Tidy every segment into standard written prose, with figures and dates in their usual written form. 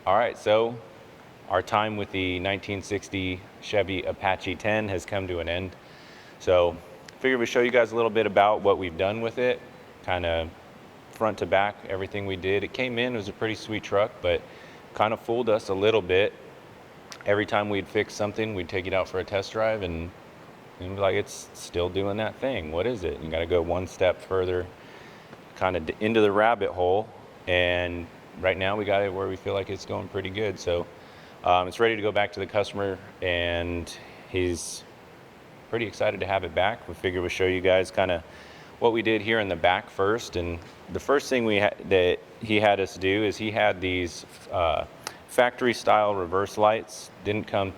All right, so our time with the 1960 Chevy Apache 10 has come to an end. So figured we'd show you guys a little bit about what we've done with it, kind of front to back, everything we did. It came in, it was a pretty sweet truck, but kind of fooled us a little bit. Every time we'd fix something, we'd take it out for a test drive and be like, it's still doing that thing. What is it? You got to go one step further, kind of into the rabbit hole. And right now we got it where we feel like it's going pretty good. So it's ready to go back to the customer, and he's pretty excited to have it back. We figured we'd show you guys kind of what we did here in the back first. And the first thing that he had us do is he had these factory style reverse lights. Didn't come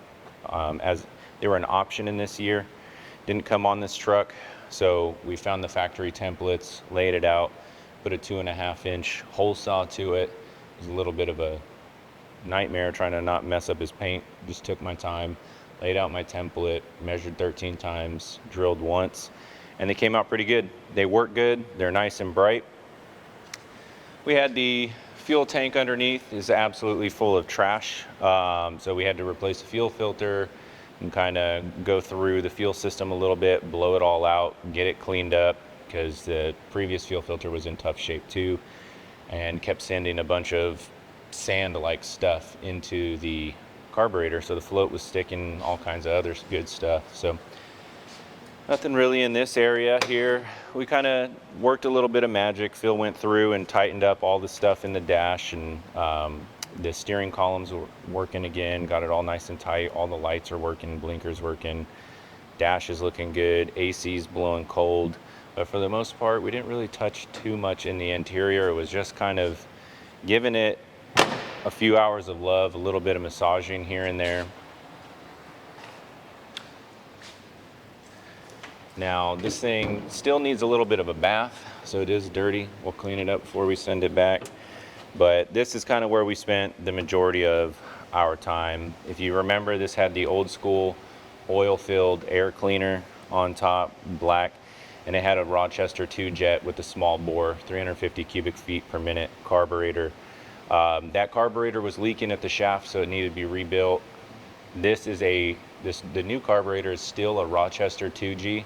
as they were an option in this year. Didn't come on this truck. So we found the factory templates, laid it out, put a 2.5-inch hole saw to it. It was a little bit of a nightmare trying to not mess up his paint. Just took my time, laid out my template, measured 13 times, drilled once, and they came out pretty good. They work good. They're nice and bright. We had the fuel tank underneath is absolutely full of trash. So we had to replace the fuel filter and kind of go through the fuel system a little bit, blow it all out, get it cleaned up, because the previous fuel filter was in tough shape too, and kept sending a bunch of sand-like stuff into the carburetor, so the float was sticking, all kinds of other good stuff. So nothing really in this area here. We kind of worked a little bit of magic. Phil went through and tightened up all the stuff in the dash, and the steering columns were working again, got it all nice and tight. All the lights are working, blinkers working, dash is looking good, AC's blowing cold. But for the most part, we didn't really touch too much in the interior. It was just kind of giving it a few hours of love, a little bit of massaging here and there. Now, this thing still needs a little bit of a bath, so it is dirty. We'll clean it up before we send it back. But this is kind of where we spent the majority of our time. If you remember, this had the old school oil-filled air cleaner on top, black, and it had a Rochester 2 jet with a small bore, 350 cubic feet per minute carburetor. That carburetor was leaking at the shaft, so it needed to be rebuilt. The new carburetor is still a Rochester 2G,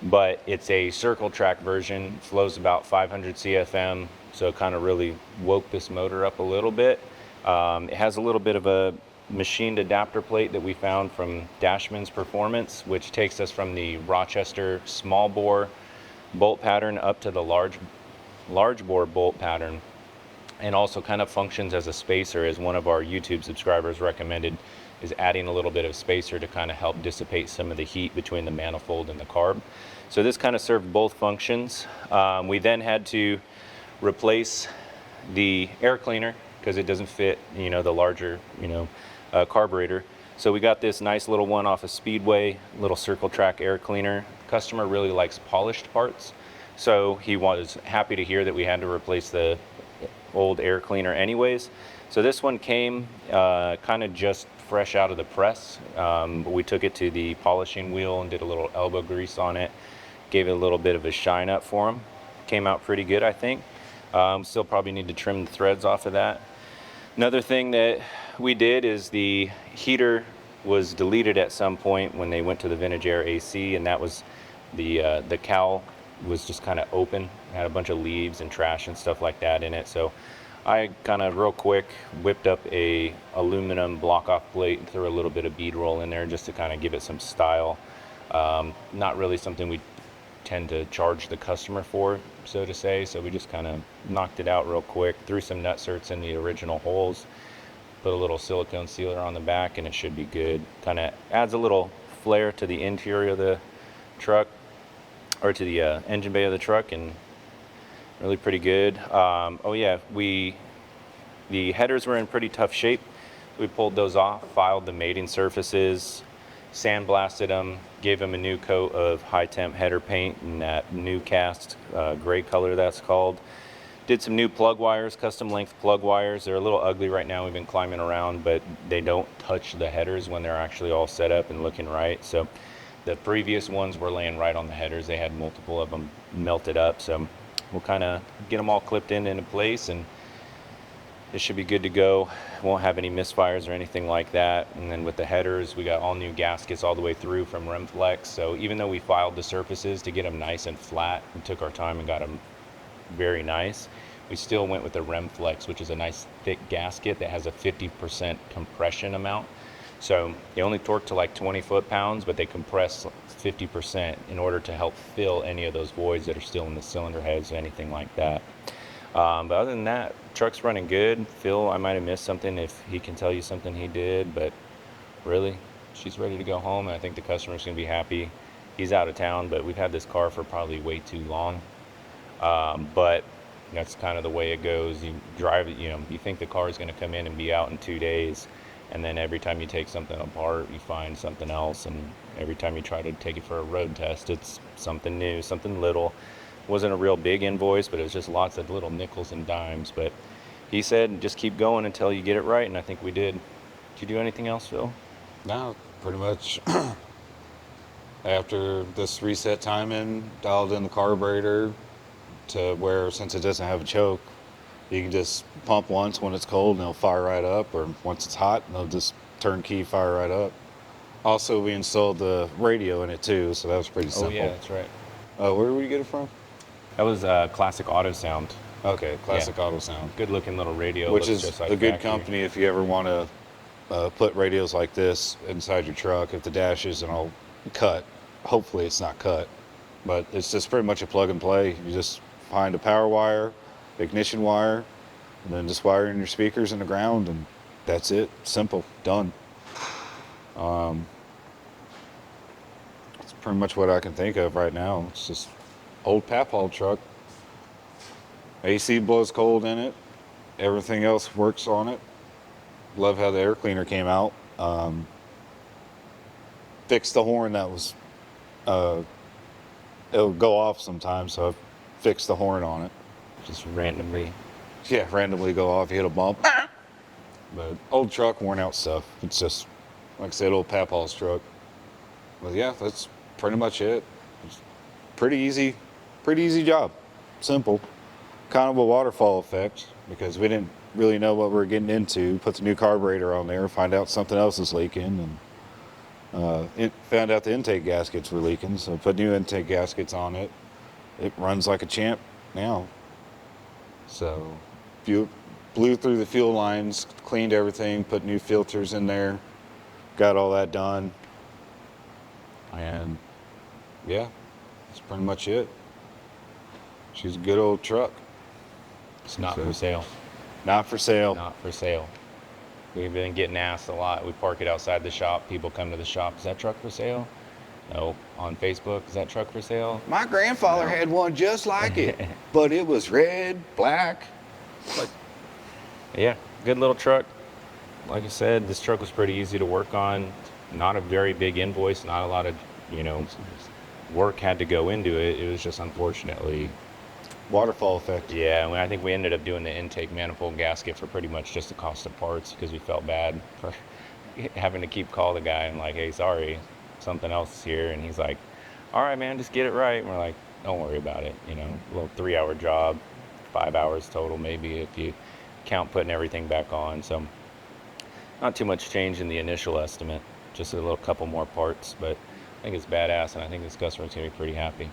but it's a circle track version, flows about 500 CFM, so it kind of really woke this motor up a little bit. It has a little bit of a machined adapter plate that we found from Dashman's Performance, which takes us from the Rochester small bore bolt pattern up to the large bore bolt pattern, and also kind of functions as a spacer, as one of our YouTube subscribers recommended, is adding a little bit of spacer to kind of help dissipate some of the heat between the manifold and the carb. So this kind of served both functions. We then had to replace the air cleaner because it doesn't fit, the larger, carburetor. So we got this nice little one off of Speedway, little circle track air cleaner. Customer really likes polished parts, so he was happy to hear that we had to replace the old air cleaner anyways. So this one came kind of just fresh out of the press. We took it to the polishing wheel and did a little elbow grease on it, gave it a little bit of a shine up for him. Came out pretty good, I think. Still probably need to trim the threads off of that. Another thing that we did is the heater was deleted at some point when they went to the Vintage Air AC, and that was the cowl was just kind of open. It had a bunch of leaves and trash and stuff like that in it. So I kind of real quick whipped up a aluminum block off plate and threw a little bit of bead roll in there just to kind of give it some style. Not really something we tend to charge the customer for, so to say. So we just kind of knocked it out real quick, threw some nutserts in the original holes, put a little silicone sealer on the back, and it should be good. Kind of adds a little flair to the interior of the truck, or to the engine bay of the truck, and really pretty good. The headers were in pretty tough shape. We pulled those off, filed the mating surfaces, sandblasted them, gave them a new coat of high temp header paint in that new cast gray color that's called. Did some new plug wires, custom length plug wires. They're a little ugly right now. We've been climbing around, but they don't touch the headers when they're actually all set up and looking right. So the previous ones were laying right on the headers. They had multiple of them melted up. So we'll kind of get them all clipped into place and it should be good to go. Won't have any misfires or anything like that. And then with the headers, we got all new gaskets all the way through from Remflex. So even though we filed the surfaces to get them nice and flat, we took our time and got them very nice, we still went with the Remflex, which is a nice thick gasket that has a 50% compression amount. So they only torque to like 20 foot-pounds, but they compress 50% in order to help fill any of those voids that are still in the cylinder heads or anything like that. But other than that, truck's running good. Phil, I might have missed something if he can tell you something he did, but really, she's ready to go home, and I think the customer's going to be happy. He's out of town, but we've had this car for probably way too long. But that's kind of the way it goes. You drive it, you think the car is going to come in and be out in 2 days, and then every time you take something apart, you find something else, and every time you try to take it for a road test, it's something new, something little. Wasn't a real big invoice, but it was just lots of little nickels and dimes. But he said, just keep going until you get it right, and I think we did. Did you do anything else, Phil? No, pretty much. After this reset timing, dialed in the carburetor to where, since it doesn't have a choke, you can just pump once when it's cold and it'll fire right up, or once it's hot, and it'll just turnkey fire right up. Also, we installed the radio in it too, so that was pretty simple. Oh yeah, that's right. Where did we get it from? That was Classic Auto Sound. Okay, Classic Auto Sound. Good looking little radio. Which looks is just like a good factory. company if you ever want to put radios like this inside your truck. If the dash isn't all cut, hopefully it's not cut, but it's just pretty much a plug and play. You just find a power wire, ignition wire, and then just wire in your speakers in the ground, and that's it. Simple, done. That's pretty much what I can think of right now. It's just old Papal truck. AC blows cold in it. Everything else works on it. Love how the air cleaner came out. Fixed the horn that was, it'll go off sometimes, so I've fixed the horn on it. Just randomly. Yeah, randomly go off, you hit a bump. But old truck, worn out stuff. It's just, like I said, old Papal's truck. But yeah, that's pretty much it. It's pretty easy job. Simple. Kind of a waterfall effect, because we didn't really know what we were getting into. Put the new carburetor on there, find out something else is leaking, and found out the intake gaskets were leaking, so put new intake gaskets on it. It runs like a champ now. So blew through the fuel lines, cleaned everything, put new filters in there, got all that done, and yeah, that's pretty much it. She's a good old truck. It's not for sale. Not for sale. Not for sale. We've been getting asked a lot. We park it outside the shop. People come to the shop. Is that truck for sale? No. On Facebook, is that truck for sale? My grandfather had one just like it, but it was red, black. Yeah, good little truck. Like I said, this truck was pretty easy to work on. Not a very big invoice. Not a lot of, work had to go into it. It was just unfortunately Waterfall effect. Yeah, I think we ended up doing the intake manifold gasket for pretty much just the cost of parts, because we felt bad for having to keep calling the guy and like, hey, sorry, something else is here. And he's like, all right, man, just get it right. And we're like, don't worry about it. A little 3-hour job, 5 hours total maybe if you count putting everything back on. So not too much change in the initial estimate, just a little couple more parts, but I think it's badass, and I think this customer's going to be pretty happy.